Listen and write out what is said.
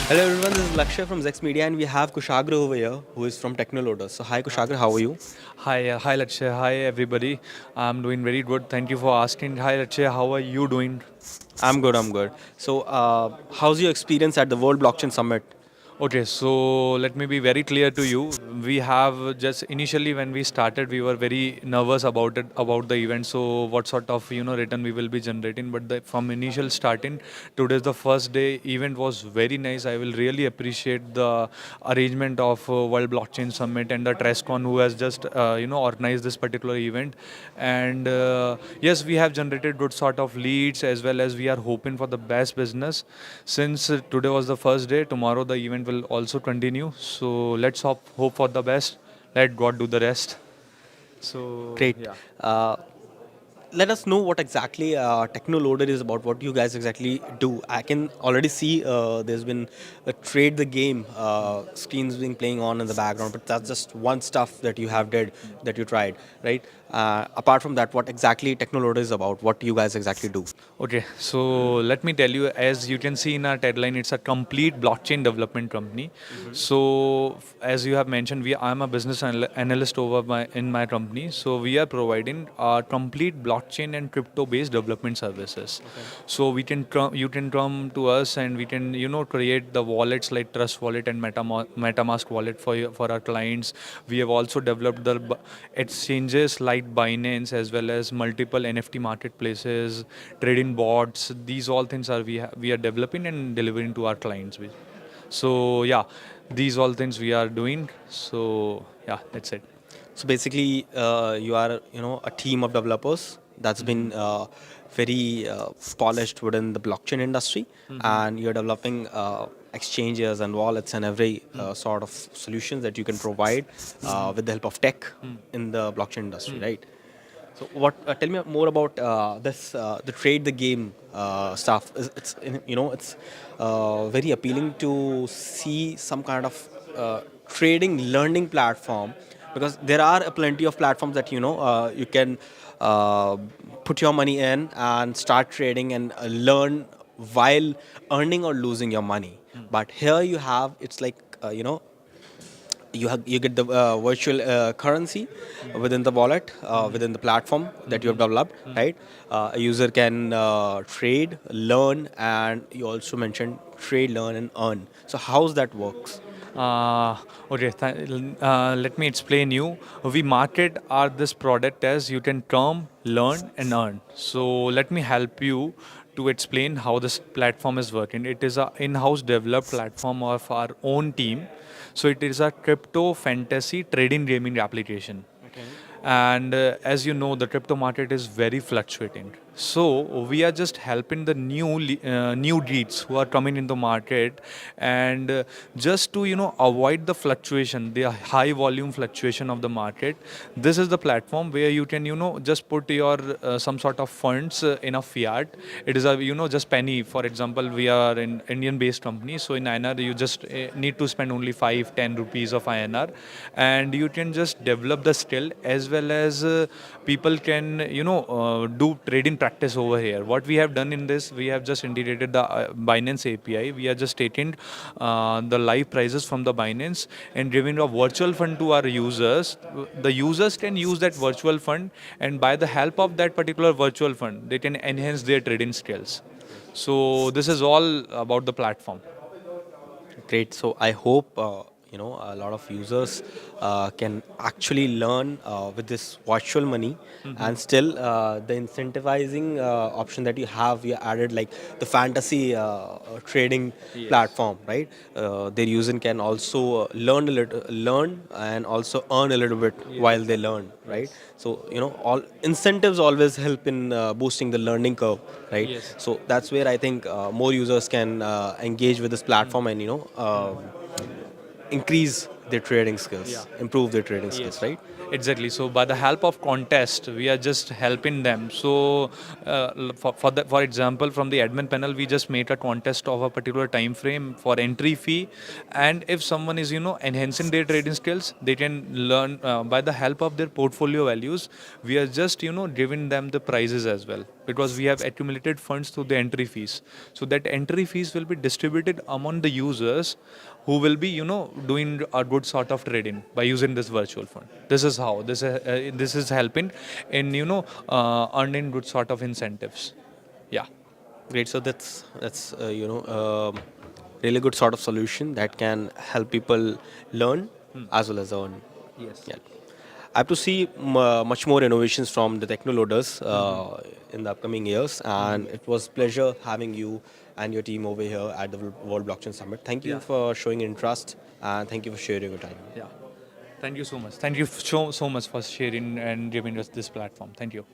Hello everyone, this is Lakshay from Zex Media and we have Kushagra over here who is from Technoloader. So hi Kushagra, how are you? Hi Lakshay. Hi everybody. I'm doing very good. Thank you for asking. Hi Lakshay, how are you doing? I'm good. So how's your experience at the World Blockchain Summit? Okay, so let me be very clear to you. We have just initially when we started, we were very nervous about it, about the event. So what sort of return we will be generating? But from initial starting, today's the first day. Event was very nice. I will really appreciate the arrangement of World Blockchain Summit and the Trescon who has just organized this particular event. And yes, we have generated good sort of leads as well as we are hoping for the best business. Since today was the first day, tomorrow the event will also continue. So let's hope for the best. Let God do the rest. So Great. yeah. Uh, Let us know what exactly Technoloader is about, what you guys exactly do. I can already see there's been a trade the game screens being playing on in the background, but that's just one stuff that you have did that you tried, right? Apart from that, what exactly Technoloader is about, what you guys exactly do. Okay, so let me tell you, as you can see in our tagline, it's a complete blockchain development company. So, as you have mentioned, I'm a business analyst over in my company. So, we are providing complete blockchain and crypto-based development services. So, you can come to us and we can create the wallets like Trust Wallet and MetaMask wallet for our clients. We have also developed the exchanges like Binance as well as multiple NFT marketplaces, trading bots. These all things are we are developing and delivering to our clients. So yeah, these all things we are doing. So yeah, that's it. So basically, you are a team of developers that's been very polished within the blockchain industry, and you're developing exchanges and wallets and every sort of solutions that you can provide with the help of tech in the blockchain industry, right? So what? Tell me more about this the trade the game stuff. It's very appealing to see some kind of trading learning platform because there are plenty of platforms that you can uh, put your money in and start trading and learn while earning or losing your money. But here you have it's like you get the virtual currency within the wallet within the platform that you have developed, right? A user can trade, learn, and you also mentioned trade, learn, and earn. So how's that works? Uh, okay, let me explain you. We market our this product as you can come, learn, and earn. So let me help you to explain how this platform is working. It is a in-house developed platform of our own team. So it is a crypto fantasy trading gaming application. And as you know, the crypto market is very fluctuating. So we are just helping the new leads who are coming in the market, and just to avoid the fluctuation, the high volume fluctuation of the market. This is the platform where you can just put your some sort of funds in a fiat. It is a just penny. For example, we are in Indian based company, so in INR you just need to spend only 5-10 rupees of INR, and you can just develop the skill as well as people can do trading practice over here. What we have done in this, we have just integrated the Binance API. We are just taking the live prices from the Binance and giving a virtual fund to our users. The users can use that virtual fund, and by the help of that particular virtual fund, they can enhance their trading skills. So this is all about the platform. Great. So I hope a lot of users can actually learn with this virtual money, and still the incentivizing option that you have, you added like the fantasy trading platform, right? Their user can also learn and also earn a little bit while they learn, right? So all incentives always help in boosting the learning curve, right? Yes. So that's where I think more users can engage with this platform and increase their trading skills, improve their trading skills, Yes, right? exactly. So by the help of contest, we are just helping them. So for example, from the admin panel, we just made a contest of a particular time frame for entry fee, and if someone is enhancing their trading skills, they can learn by the help of their portfolio values. We are just giving them the prizes as well. because we have accumulated funds through the entry fees. So that entry fees will be distributed among the users who will be, doing a good sort of trading by using this virtual fund. This is how this is helping in, earning good sort of incentives. Yeah. Great. So that's really good sort of solution that can help people learn as well as earn. Yes. Yeah. I have to see much more innovations from the Technoloaders in the upcoming years, and it was pleasure having you and your team over here at the World Blockchain Summit. Thank you Yeah. for showing interest, and thank you for sharing your time. Yeah. Thank you so much. Thank you so much for sharing and giving us this platform. Thank you.